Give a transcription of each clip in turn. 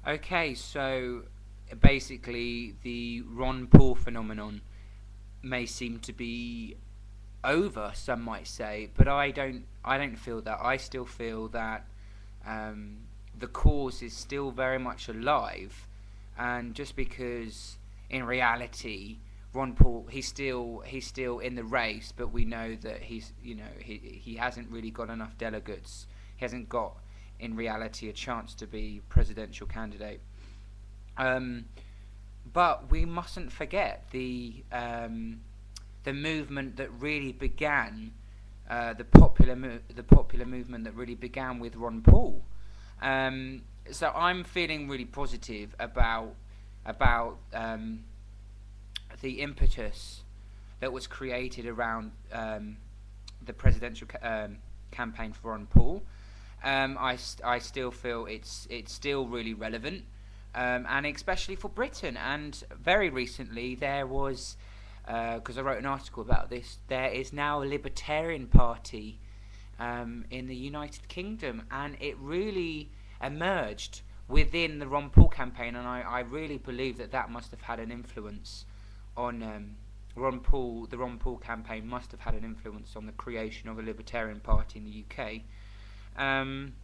Okay, so basically the Ron Paul phenomenon may seem to be over, some might say, but I don't feel that. I still feel that um, the cause is still very much alive, and just because in reality Ron Paul he's still in the race, but we know that he hasn't really got enough delegates. He hasn't got in reality a chance to be presidential candidate. Um, but we mustn't forget the movement that really began the popular movement that really began with Ron Paul. So I'm feeling really positive about the impetus that was created around the presidential campaign for Ron Paul. I still feel it's still really relevant, and especially for Britain. And very recently there was, because I wrote an article about this, there is now a Libertarian Party in the United Kingdom, and it really emerged within the Ron Paul campaign, and I really believe that must have had an influence on Ron Paul. The Ron Paul campaign must have had an influence on the creation of a Libertarian Party in the UK. Um,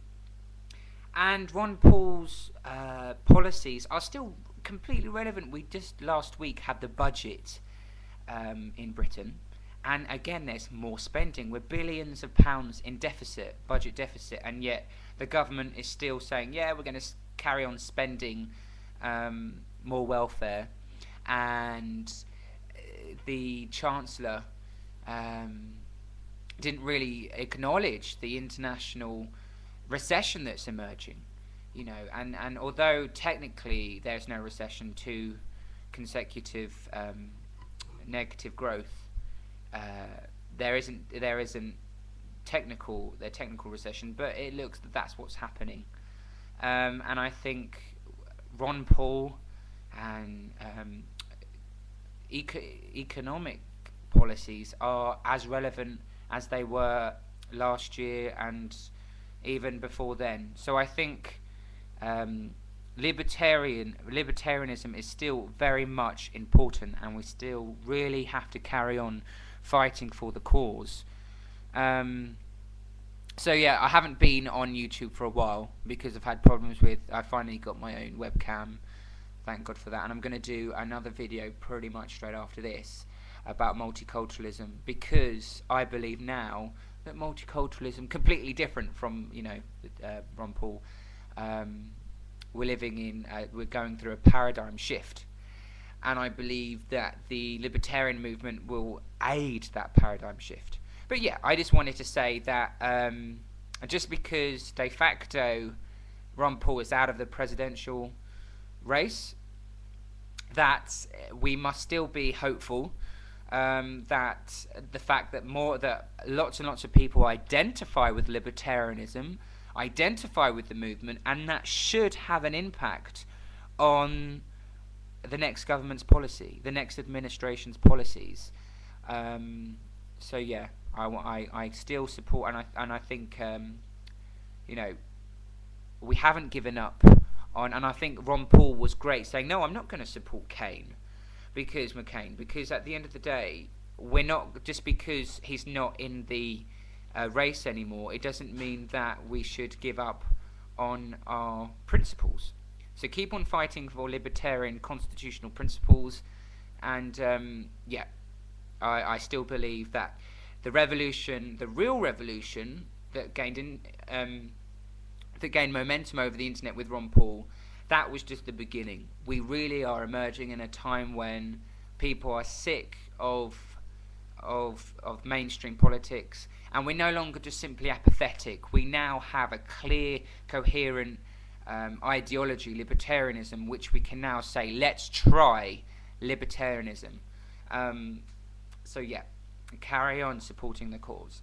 and Ron Paul's policies are still completely relevant. We just last week had the budget in Britain, and again there's more spending. We're billions of pounds in deficit, budget deficit, and yet the government is still saying, yeah, we're going to carry on spending more welfare. And the Chancellor didn't really acknowledge the international recession that's emerging, and although technically there's no recession, two consecutive negative growth, uh, there isn't technical recession, but it looks that's what's happening, and I think Ron Paul and economic policies are as relevant as they were last year and even before then. So I think libertarianism is still very much important, and we still really have to carry on fighting for the cause. So yeah, I haven't been on YouTube for a while because I've had problems with. I finally got my own webcam. Thank God for that. And I'm going to do another video pretty much straight after this about multiculturalism, because I believe now that multiculturalism, completely different from Ron Paul, we're going through a paradigm shift, and I believe that the libertarian movement will aid that paradigm shift. But yeah, I just wanted to say that just because de facto Ron Paul is out of the presidential race, that we must still be hopeful, that the fact that lots and lots of people identify with libertarianism, identify with the movement, and that should have an impact on the next government's policy, the next administration's policies. So yeah, I still support, and I think we haven't given up on, and I think Ron Paul was great saying, no, I'm not going to support McCain, because at the end of the day, we're not, just because he's not in the race anymore, it doesn't mean that we should give up on our principles. So keep on fighting for libertarian constitutional principles, and I still believe that the real revolution that gained momentum over the internet with Ron Paul, that was just the beginning. We really are emerging in a time when people are sick of mainstream politics, and we're no longer just simply apathetic. We now have a clear, coherent ideology, libertarianism, which we can now say, let's try libertarianism. So yeah, carry on supporting the cause.